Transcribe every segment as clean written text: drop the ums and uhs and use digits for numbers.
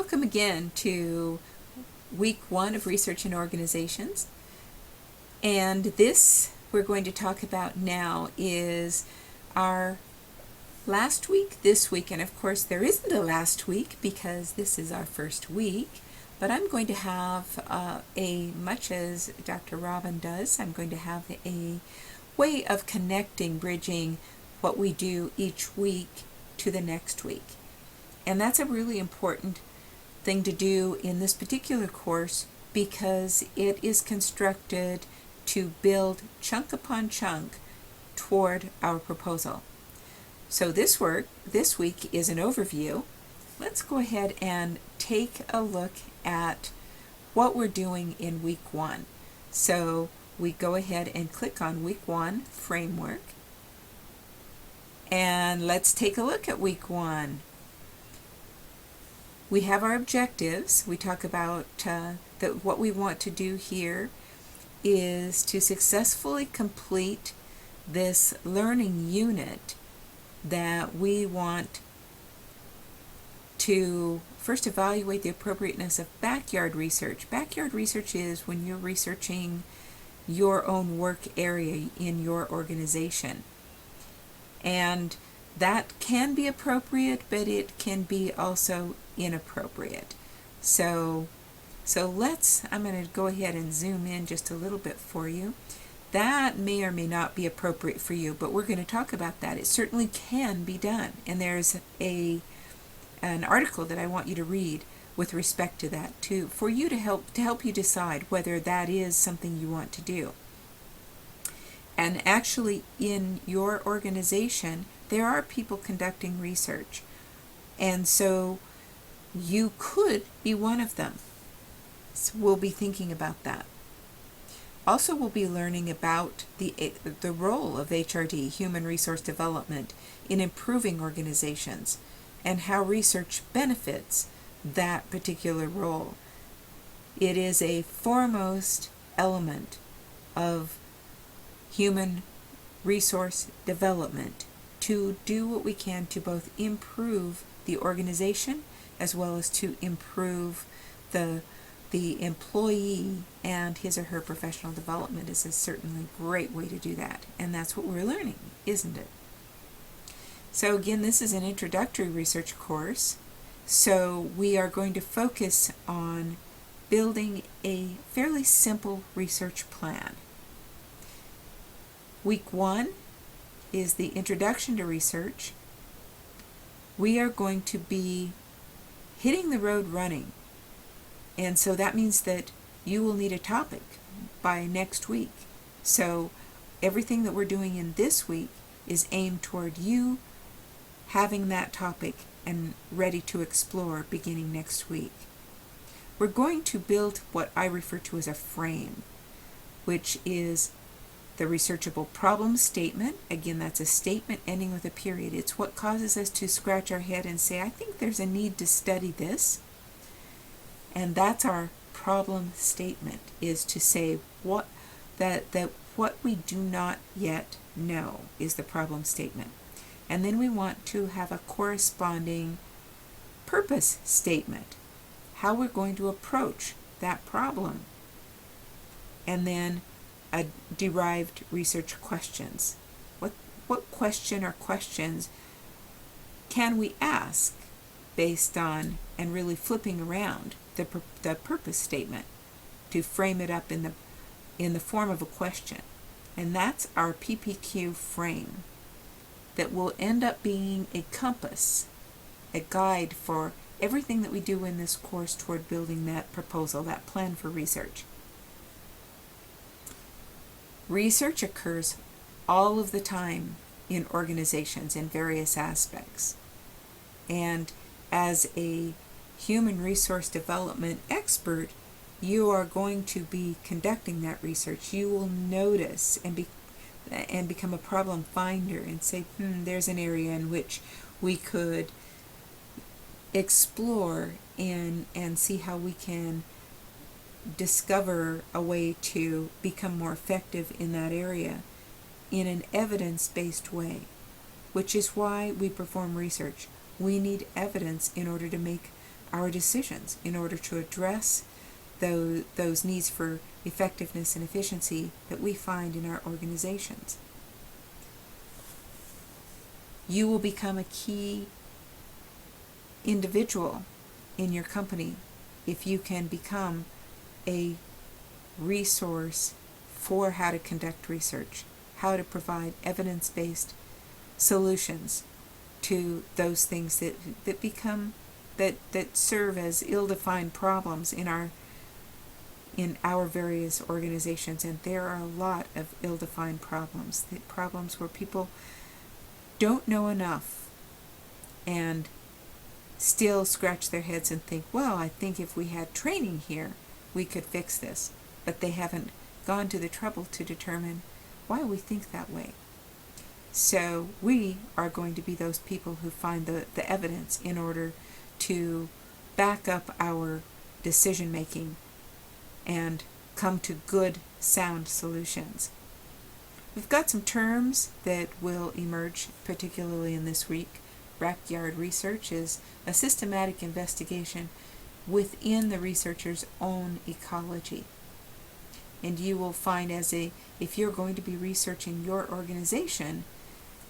Welcome again to week 1 of Research in Organizations. And this we're going to talk about now is our last week, this week, and of course there isn't a last week because this is our first week, but I'm going to have much as Dr. Robin does, I'm going to have a way of connecting, bridging what we do each week to the next week. And that's a really important thing to do in this particular course because it is constructed to build chunk upon chunk toward our proposal. So this week is an overview. Let's go ahead and take a look at what we're doing in week 1. So we go ahead and click on week 1 framework, and let's take a look at week 1. We have our objectives. We talk about that what we want to do here is to successfully complete this learning unit that we want to first evaluate the appropriateness of backyard research. Backyard research is when you're researching your own work area in your organization. And that can be appropriate, but it can be also inappropriate. So I'm going to go ahead and zoom in just a little bit for you. That may or may not be appropriate for you, but we're going to talk about that. It certainly can be done, and there's an article that I want you to read with respect to that too, for you to help you decide whether that is something you want to do. And actually, in your organization, there are people conducting research, and so you could be one of them. So we'll be thinking about that. Also, we'll be learning about the role of HRD, Human Resource Development, in improving organizations and how research benefits that particular role. It is a foremost element of human resource development to do what we can to both improve the organization as well as to improve the employee and his or her professional development. Is a certainly great way to do that, and that's what we're learning, isn't it? So again, this is an introductory research course, so we are going to focus on building a fairly simple research plan. Week 1 is the introduction to research. We are going to be hitting the road running, and so that means that you will need a topic by next week. So everything that we're doing in this week is aimed toward you having that topic and ready to explore beginning next week. We're going to build what I refer to as a frame, which is the researchable problem statement. Again, that's a statement ending with a period. It's what causes us to scratch our head and say, I think there's a need to study this. And that's our problem statement, is to say what we do not yet know is the problem statement. And then we want to have a corresponding purpose statement, how we're going to approach that problem. And then a derived research questions. What question or questions can we ask based on, and really flipping around the purpose statement to frame it up in the form of a question. And that's our PPQ frame that will end up being a compass, a guide for everything that we do in this course toward building that proposal, that plan for research. Research occurs all of the time in organizations in various aspects. And as a human resource development expert, you are going to be conducting that research. You will notice and become a problem finder and say, there's an area in which we could explore and see how we can discover a way to become more effective in that area in an evidence-based way, which is why we perform research. We need evidence in order to make our decisions in order to address those needs for effectiveness and efficiency that we find in our organizations. You will become a key individual in your company if you can become a resource for how to conduct research, how to provide evidence-based solutions to those things that serve as ill-defined problems in our various organizations. And there are a lot of ill-defined problems, the problems where people don't know enough and still scratch their heads and think, well, I think if we had training here, we could fix this. But they haven't gone to the trouble to determine why we think that way. So we are going to be those people who find the evidence in order to back up our decision making and come to good, sound solutions. We've got some terms that will emerge, particularly in this week. Backyard research is a systematic investigation within the researcher's own ecology. And you will find if you're going to be researching your organization,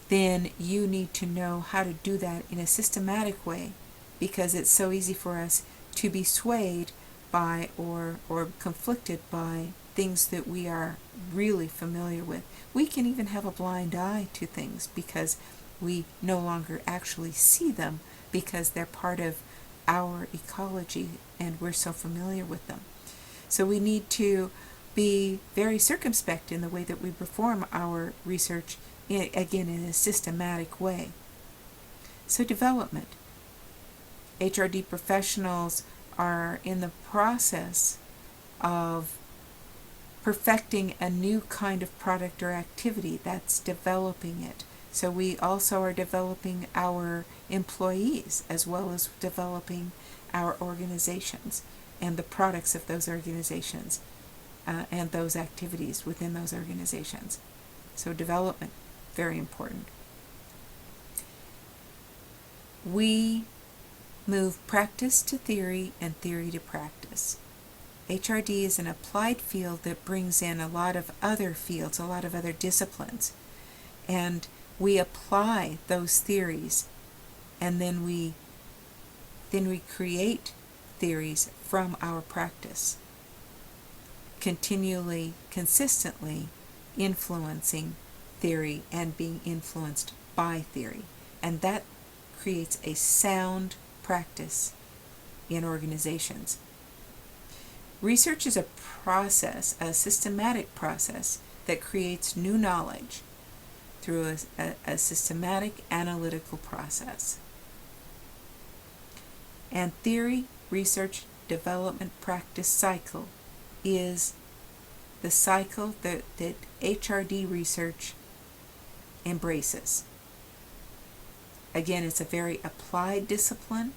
then you need to know how to do that in a systematic way, because it's so easy for us to be swayed by or conflicted by things that we are really familiar with. We can even have a blind eye to things because we no longer actually see them because they're part of our ecology and we're so familiar with them. So we need to be very circumspect in the way that we perform our research, again, in a systematic way. So development. HRD professionals are in the process of perfecting a new kind of product or activity. That's developing it. So we also are developing our employees as well as developing our organizations and the products of those organizations and those activities within those organizations. So development, very important. We move practice to theory and theory to practice. HRD is an applied field that brings in a lot of other fields, a lot of other disciplines. And we apply those theories, and then we create theories from our practice, continually, consistently influencing theory and being influenced by theory. And that creates a sound practice in organizations. Research is a process, a systematic process that creates new knowledge through a systematic analytical process. And theory, research, development, practice cycle is the cycle that HRD research embraces. Again, it's a very applied discipline,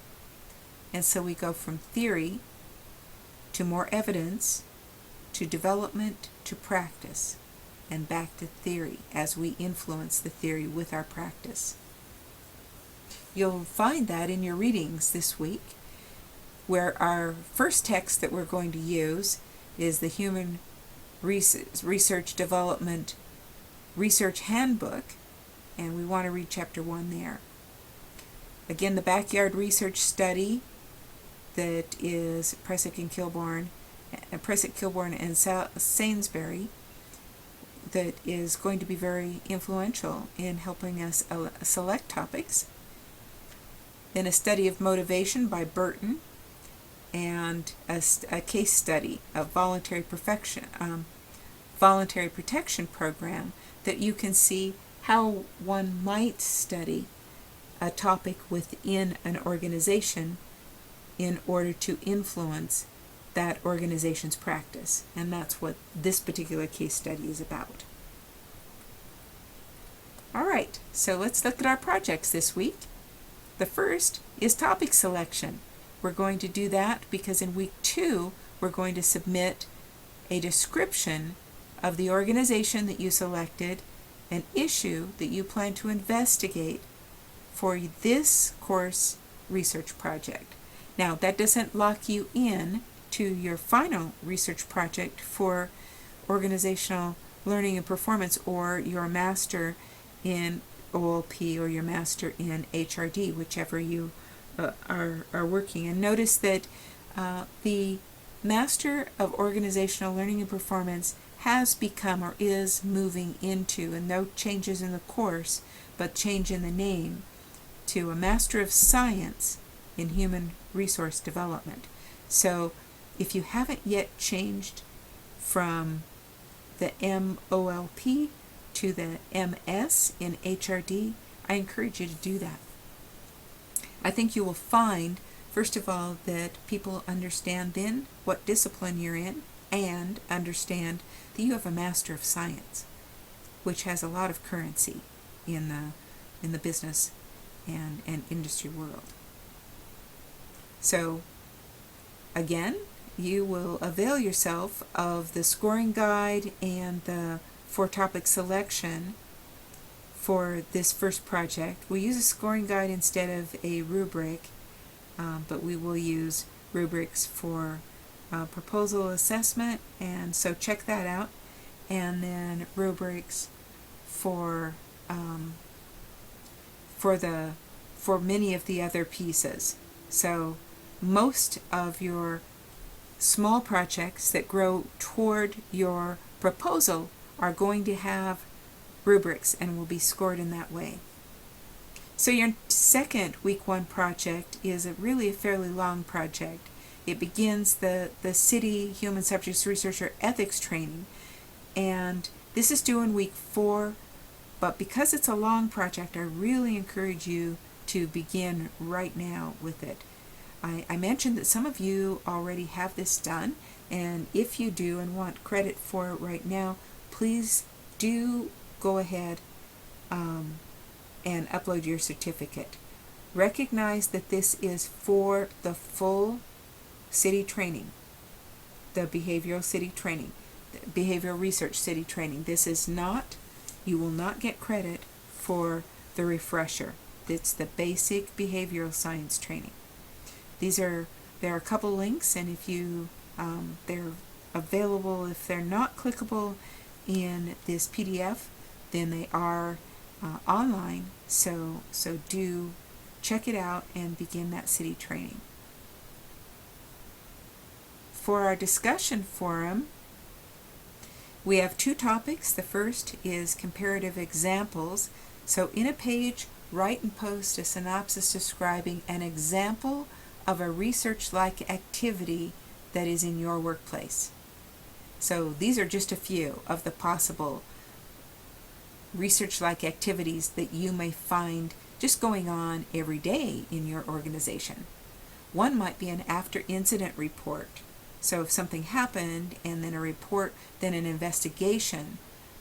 and so we go from theory to more evidence, to development, to practice, and back to theory as we influence the theory with our practice. You'll find that in your readings this week, where our first text that we're going to use is the Human Research Development Research Handbook, and we want to read Chapter 1 there. Again, the backyard research study that is Presick, Kilbourne, and Sainsbury, that is going to be very influential in helping us select topics. Then a study of motivation by Burton, and a case study of voluntary protection program that you can see how one might study a topic within an organization in order to influence that organization's practice. And that's what this particular case study is about. All right, so let's look at our projects this week. The first is topic selection. We're going to do that because in week 2, we're going to submit a description of the organization that you selected, an issue that you plan to investigate for this course research project. Now, that doesn't lock you in to your final research project for organizational learning and performance, or your master in OLP or your master in HRD, whichever you are working. And notice that the Master of Organizational Learning and Performance has become or is moving into, and no changes in the course, but change in the name, to a Master of Science in Human Resource Development. So if you haven't yet changed from the MOLP to the MS in HRD, I encourage you to do that. I think you will find, first of all, that people understand then what discipline you're in, and understand that you have a Master of Science, which has a lot of currency in the business and industry world. So again, you will avail yourself of the scoring guide and the 4-topic selection for this first project. We use a scoring guide instead of a rubric, but we will use rubrics for proposal assessment, and so check that out, and then rubrics for many of the other pieces. So most of your small projects that grow toward your proposal are going to have rubrics and will be scored in that way. So your second week 1 project is really a fairly long project. It begins the City Human Subjects Researcher Ethics Training, and this is due in week 4, but because it's a long project, I really encourage you to begin right now with it. I mentioned that some of you already have this done, and if you do and want credit for it right now, please do go ahead and upload your certificate. Recognize that this is for the full city training, the behavioral city training, the behavioral research city training. This is not, you will not get credit for the refresher. It's the basic behavioral science training. There are a couple links, and if you, they're available. If they're not clickable in this PDF, then they are online. So do check it out and begin that city training. For our discussion forum, we have 2 topics. The first is comparative examples. So in a page, write and post a synopsis describing an example of a research-like activity that is in your workplace. So these are just a few of the possible research-like activities that you may find just going on every day in your organization. One might be an after-incident report. So if something happened and then a report, then an investigation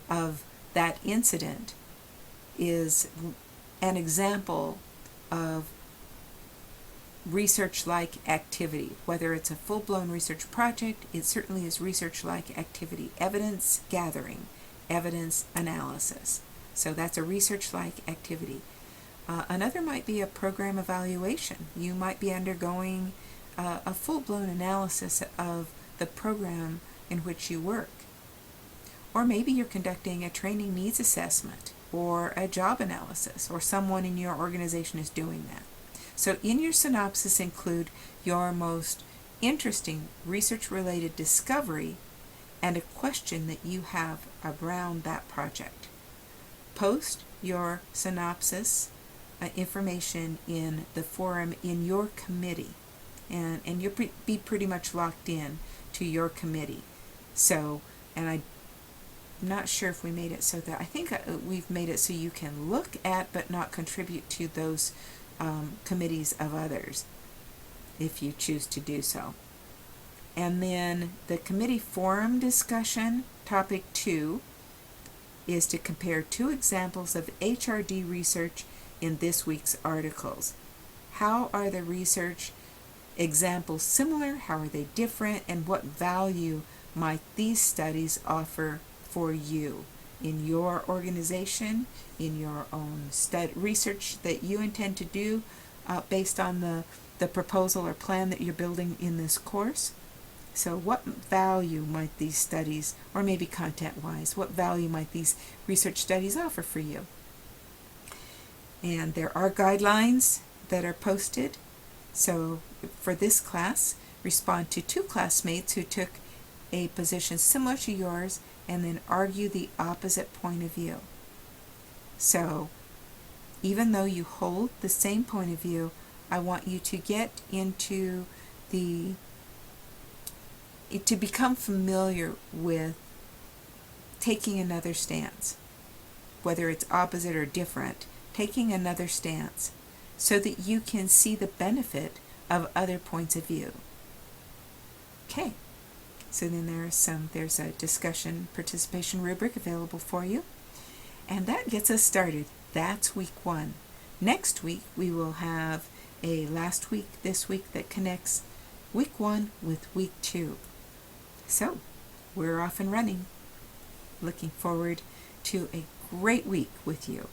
of that incident is an example of research-like activity. Whether it's a full-blown research project, it certainly is research-like activity. Evidence gathering, evidence analysis. So that's a research-like activity. Another might be a program evaluation. You might be undergoing a full-blown analysis of the program in which you work. Or maybe you're conducting a training needs assessment or a job analysis, or someone in your organization is doing that. So in your synopsis, include your most interesting research-related discovery and a question that you have around that project. Post your synopsis information in the forum in your committee, and you'll be pretty much locked in to your committee. So, and I'm not sure if we made it so that, I think we've made it so you can look at but not contribute to those committees of others, if you choose to do so. And then the committee forum discussion, topic 2, is to compare 2 examples of HRD research in this week's articles. How are the research examples similar? How are they different? And what value might these studies offer for you in your organization, in your own research that you intend to do based on the the proposal or plan that you're building in this course. So what value might these studies, or maybe content-wise, what value might these research studies offer for you? And there are guidelines that are posted. So for this class, respond to 2 classmates who took a position similar to yours and then argue the opposite point of view. So even though you hold the same point of view, I want you to get into to become familiar with taking another stance, whether it's opposite or different, taking another stance so that you can see the benefit of other points of view. Okay, so then there's a discussion participation rubric available for you, and that gets us started. That's week 1. Next week we will have a last week this week that connects week 1 with week 2. So we're off and running. Looking forward to a great week with you.